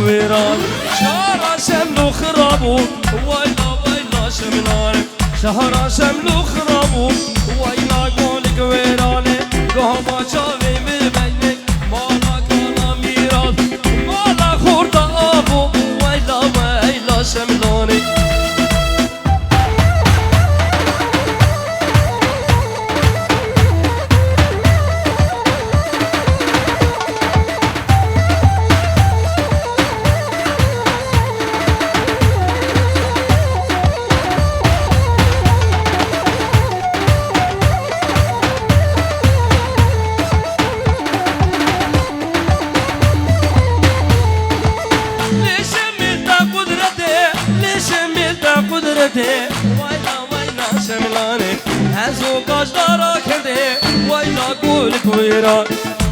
ويران شهر شملو خرابو ويلا ويلا شملان شهر شملو خرابو ويلا قولك ويراني قهما شاوي من بينك مالا كانا ميران مالا خورتا ابو ويلا ويلا شملاني ويلا ويلا شملاني هزو قاجدارا كردي ويلا قولك ويران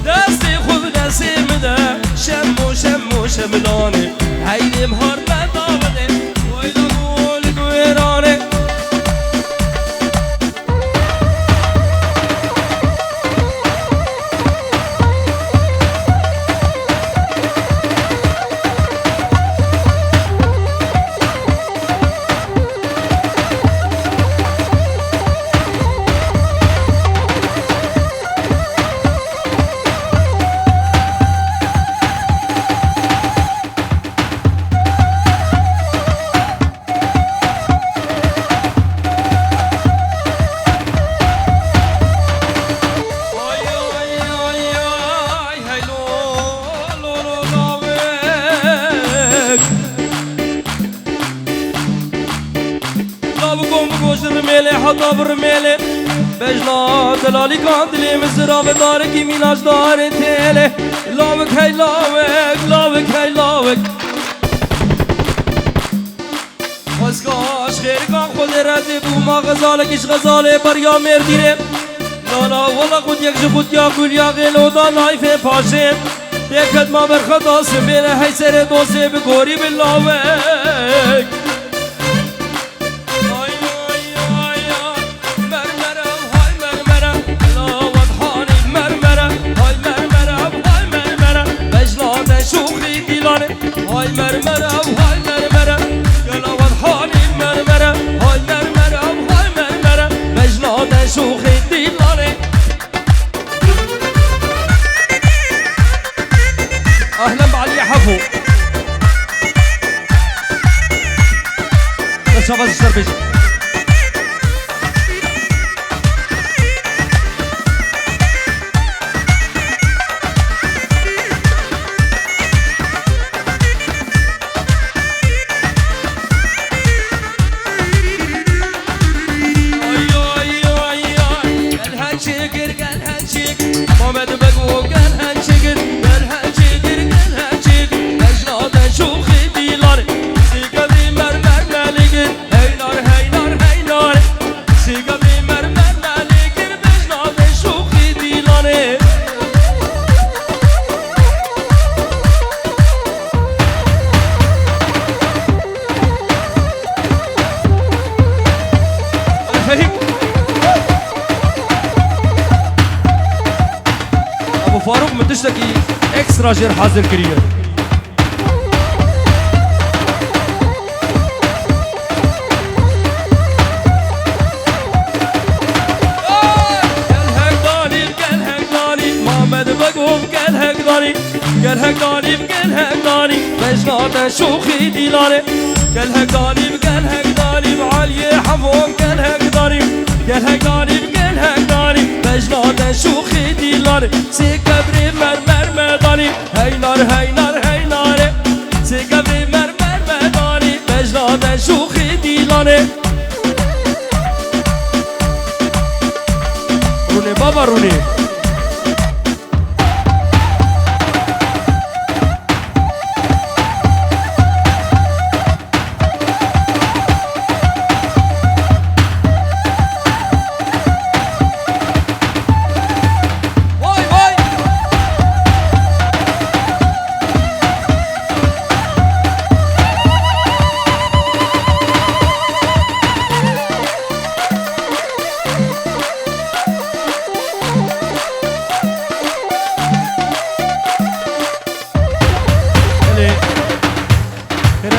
دستي خوب دستي مده شمو شمو شملاني هيدي مهار مدابدي ويلا قولك ويراني حطابر ميلي بجلا دلالي كاندلي مزراب دارك ميناج دار تيلي لاوك هاي لاوك لاوك هاي لاوك واسكاش خير كان خود ردي بوما غزالك اش غزالي بريا مرديني لا لا والله خود يكش خود ياكل يا غيلو دا نايفه پاشم دكت ما برخدا سمير هاي سر دوسي بگوري باللاوك هاي مرمرة وهاي مرمرة يلا وضحاني المرمرة هاي مرمرة وهاي مرمرة مجنون شوخي ديلاني أهلا بعلي حفو شافز الشربيش فاروق متشتكي اكسترا جير حاضر كريه قال هكداني قال هكداني بجنات شوخي ديلاني قال هكداني قال هكداني بعلي حفوق قال هكداني قال هكداني قال هكداني بجنات شوخي ديلاني سيكبري مرمر مداني هاي نار هاي نار هاي نار سيكبري مرمر مداني بجنات شوخي ديلاني روني بابا روني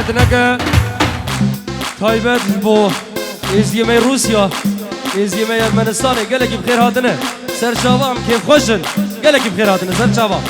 هاتنك تايبت بو ازيمي روسيا ازيمي ارمنستان قالك بخير هاتنا سر شباب كيف خوشن قالك بخير هاتنا سر شباب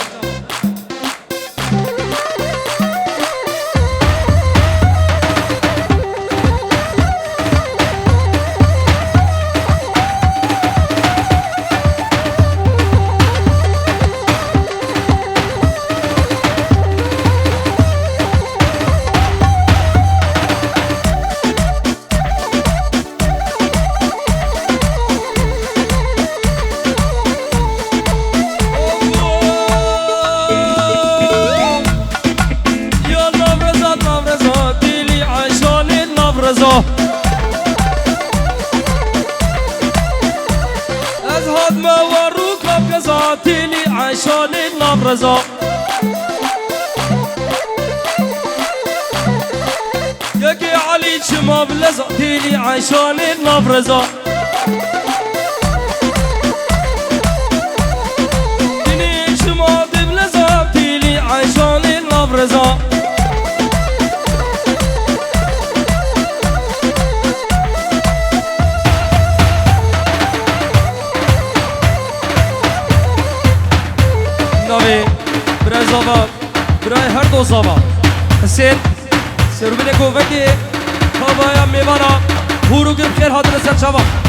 أزهد ما وروك بقزاتي لي عشان النبرزة يجي علي شماب لزاتي لي عشان النبرزة ديني شماب بلزاتي لي عشان النبرزة برای زاوا برای هر دو زاوا حسین سربیل کوفتی خوابایا میوانا هورو گم خیر حاضر سر شوا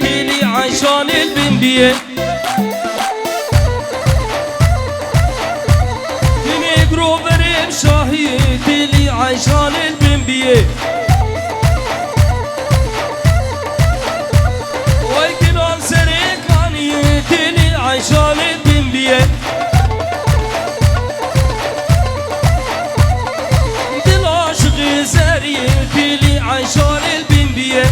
تيلي عشان البنبيه تيني جروفر شاهي تيلي عشان البنبيه والكلام سريكاني تيلي عشان البنبيه دل عاشق زاري تيلي عشان البنبيه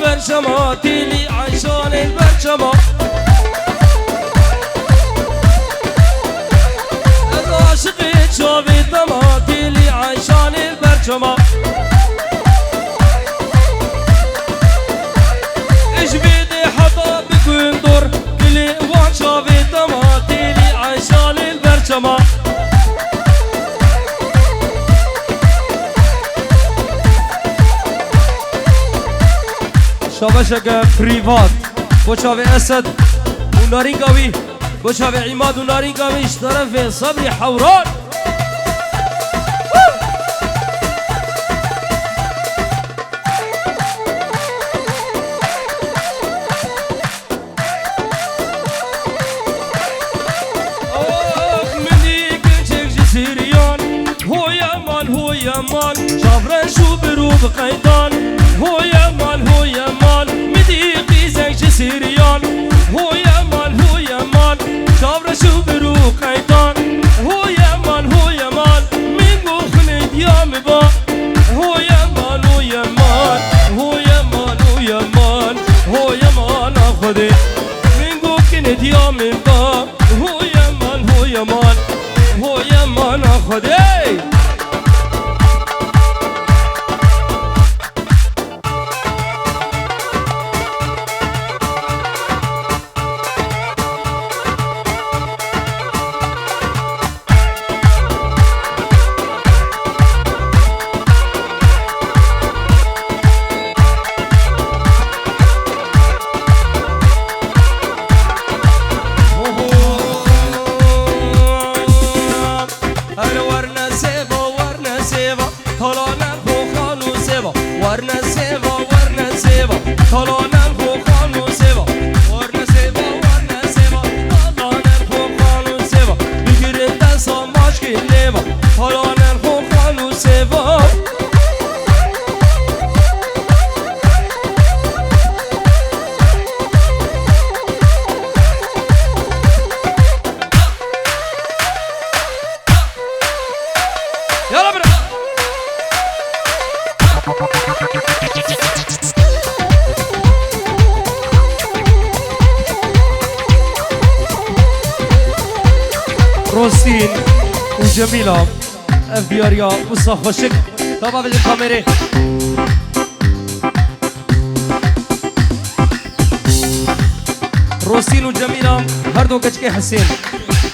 برشما تيلي عشان البرشما عاشقي شوفي تما تيلي عشان البرشما ايش بيدي حطا بكون دور كلي وان شوفي تما تيلي عشان البرشما شابشك بريفات بوشاوي أسد ونارين قوي بوشاوي عماد ونارين قوي اشترف صبري حوران مني كنشك جسيريان هو يا مان شافرن شو بروب قيدان هو يا مان مديقي زيك جسيريان هو يا مان شافرن شو بروب قيدان هو يا مان من مخلد يا مبا هو يا مان هو يا مان أخذي من مخلد يا مبا هو يا مان أخذي روسين وجميلة اف دياريا وصاف وشك طبعا في الكاميرا روسين وجميلة هردو كشكي حسين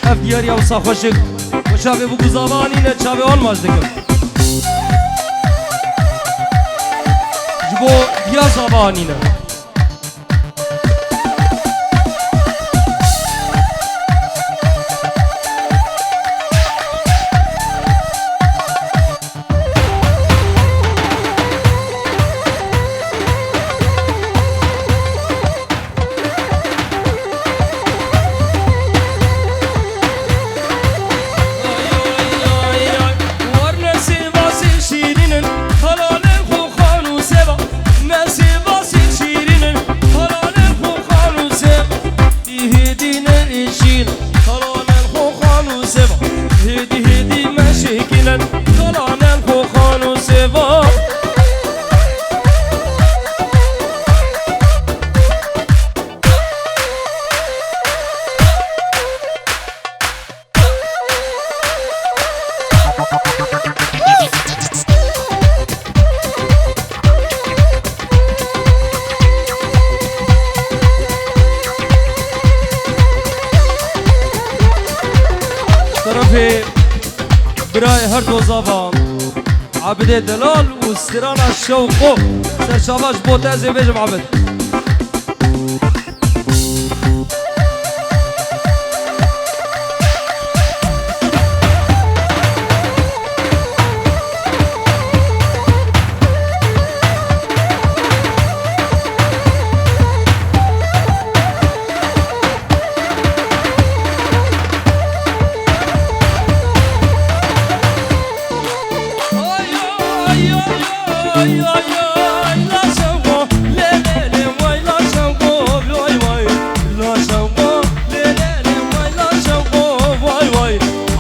اف دياريا وصاف وشك وشابه بو زبانی نه شابه آن ماجدکم جبو یا زبانی نه برای هر دو زبان عبد دلال و سران الشوق سرشاباش بوتازي بيجم عبد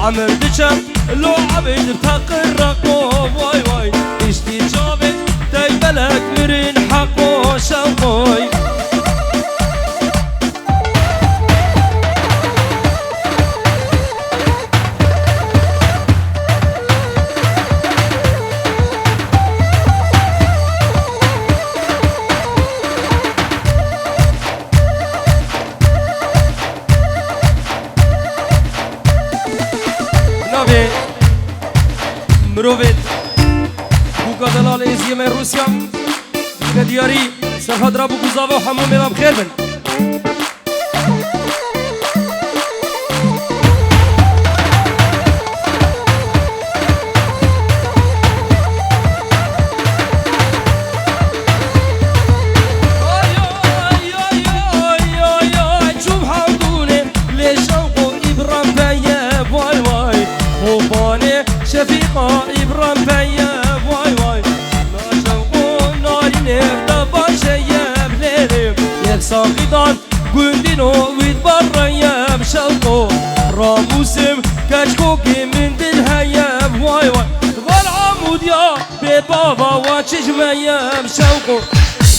عمر دشم لو عبد تقرقو واي واي اشتي جابت تيبلك مرين حقو شوقوي مروفيت بوكا دلال إزيا من روسيا كدياري سرحدرا بوكو زافو حمو ميلا بخير من شفيقة إبرام بيا واي واي ما شوقو ناري نفتا باشا بليلي يكساقيدان قندينو ويتبرا يا بشوقو راموسم كشكوكي من دلها واي واي والعمود يا بيت بابا واتشجما يا بشوقو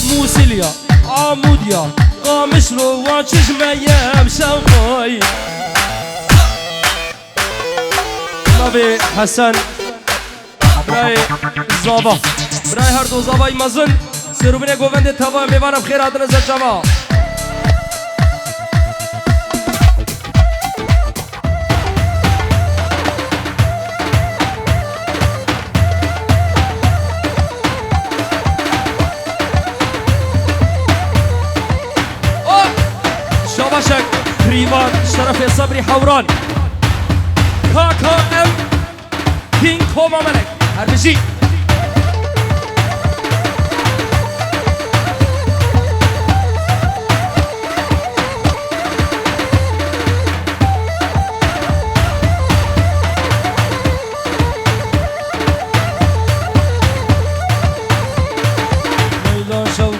موسيليا عمود يا قامشلو واتشجما يا بشوقو نبي حسن برای زابا برای هر دو زابای مزن سروبین گووند توا میوانم خیر آدن زد جوا شاباشک کریوان شرف صبری حوران KKM King Koma Melek Harbisi Leyla şavgo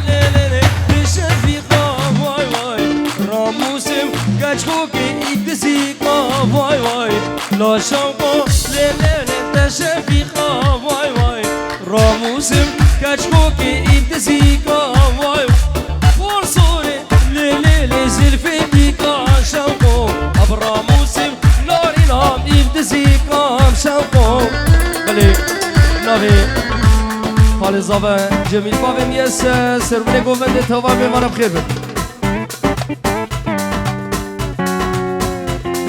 lelele Şefika vay vay Ramusim Kaçkoki İdisika vay vay لا شوقو ليلة تشفيقا واي واي راموسم كشكوكي ابتزيكا واي فرصوري ليلة زلفي بيكا شوقو اب راموسم ناري علي زابا جميل بابا ميس سربني قوفن توا بمانا بخير بك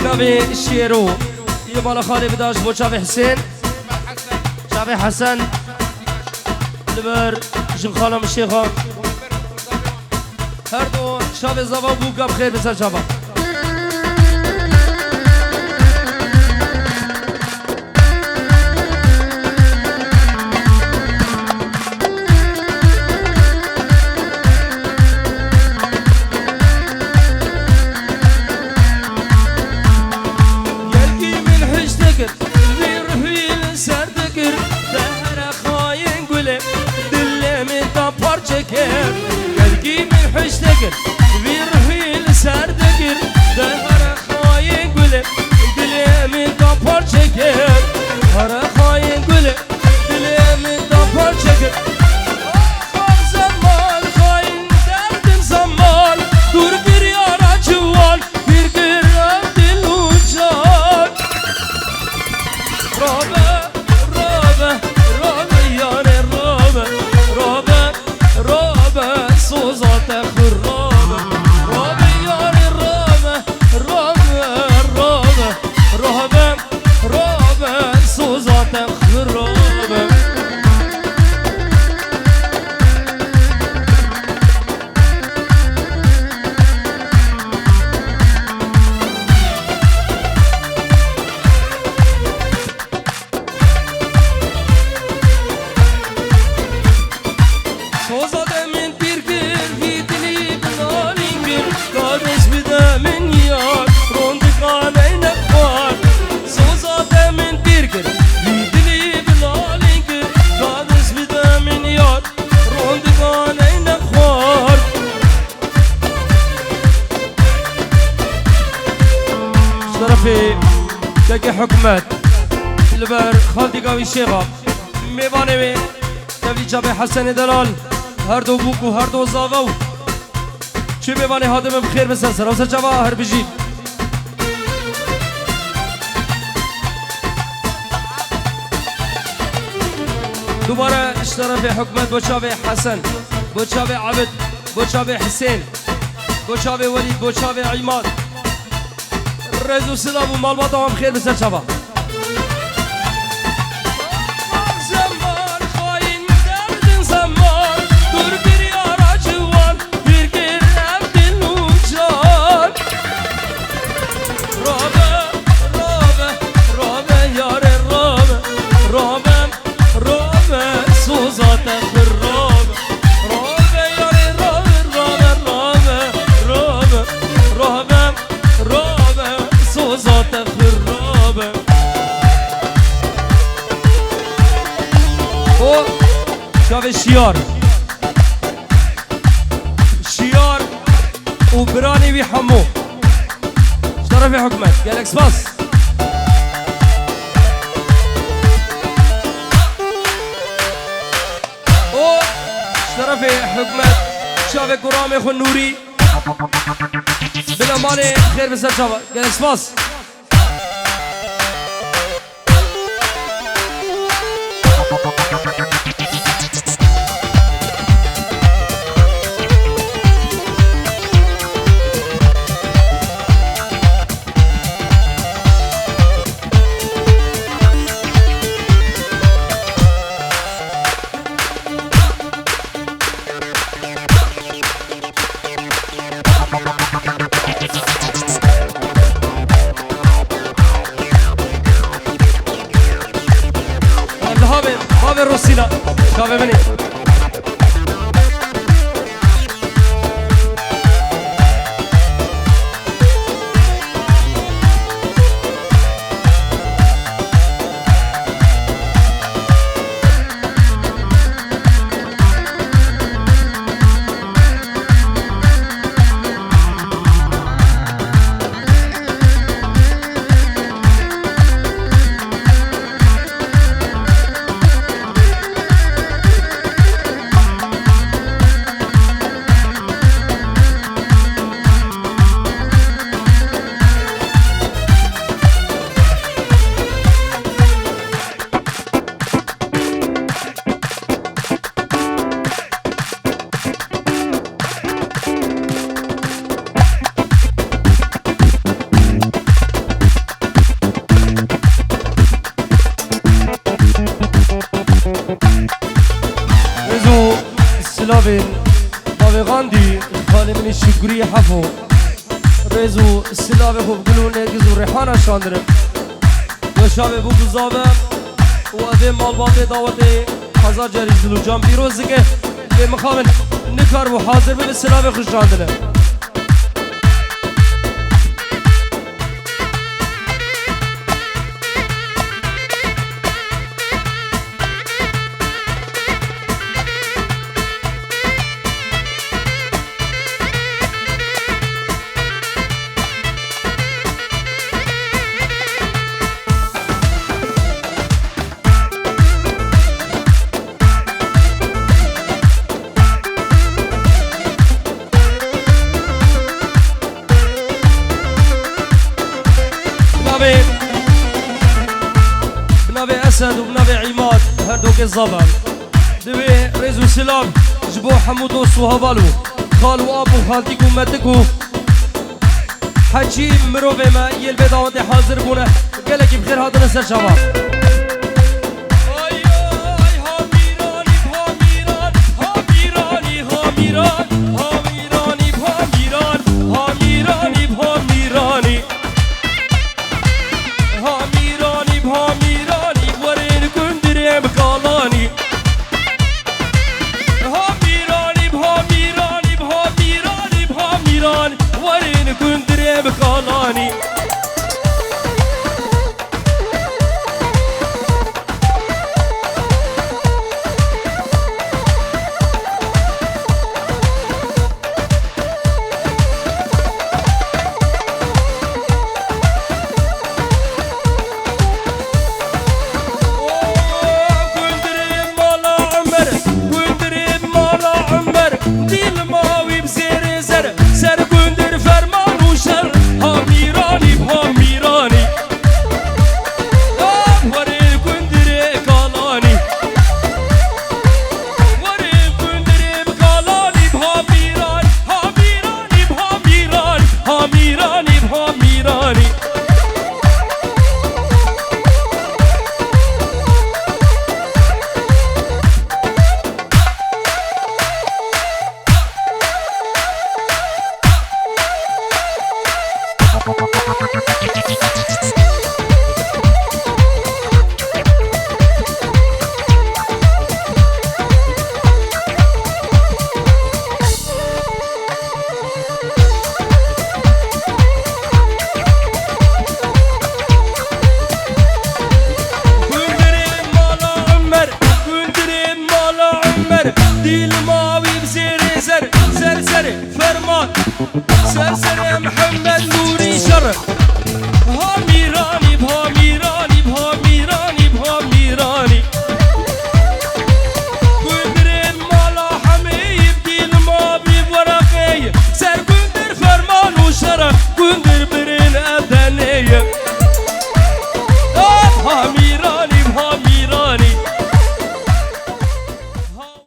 نبي الشيرو يبالا خالي بداش بو شافي حسين شافي حسن لبر جن خالم الشيخة هردو شافي زابا بوكا بخير بسر شافا قلقي من حشتكر بيرفيل سردكر دهر خاين قلب دلي من دبر شكر هر خاين قلب دلي من دبر شكر زمان خاين درد زمان دور bir yara çuval bir gram dil uçak Robe, robe, robe yare robe, robe robe suzate khurrobe robe yari robe robe robe robe robe suzate khurrobe في تاكي حكمات البر خالدي قوي الشيخة ميباني بي تبلي جابي حسن دلال هردو بوكو هردو زاغو شو ميباني هادم بخير بسنسر وسا جابا هر بجيب دوباره اشترى في حكمات بوشابي حسن بوشابي عبد بوشابي حسين بوشابي وليد بوشابي عماد رزو سلام و مالبات هم خیر بسر شبا زمان خاین درد زمان دور bir yara çuval bir gram dil uçak Robe, robe, robe yare robe robe, robe suzate khurrobe robe yare robe, robe, robe, robe, robe صوت الخرابة او شاف الشيار شيار وبراني بيحموه اشترى في حكمات قالك سباس او اشترى في حكمات شاف قرامي خو النوري بالأمانة خير بسر شباب قال سباس الروسينا شافي بني ناوي غاندي خالي من الشكري حفو ريزو السلاوي خوب قلو نيجزو ريحانا شاندرم وشابي بو بزابه وأذي مال بابي دعوتي هزار جريز دلو جام بيروزك بمخاون نكار وحاضر بالسلاوي خوش شاندرم بنابي أسد وبنابي عماد هردوك الزبر دبي ريزو سلام جبو حمود وصوهبالو خالو أبو خالتيكو متكو حجي مروفي ما يلبي دعوتي حاضر بونه قالك بخير هذا نسر شباب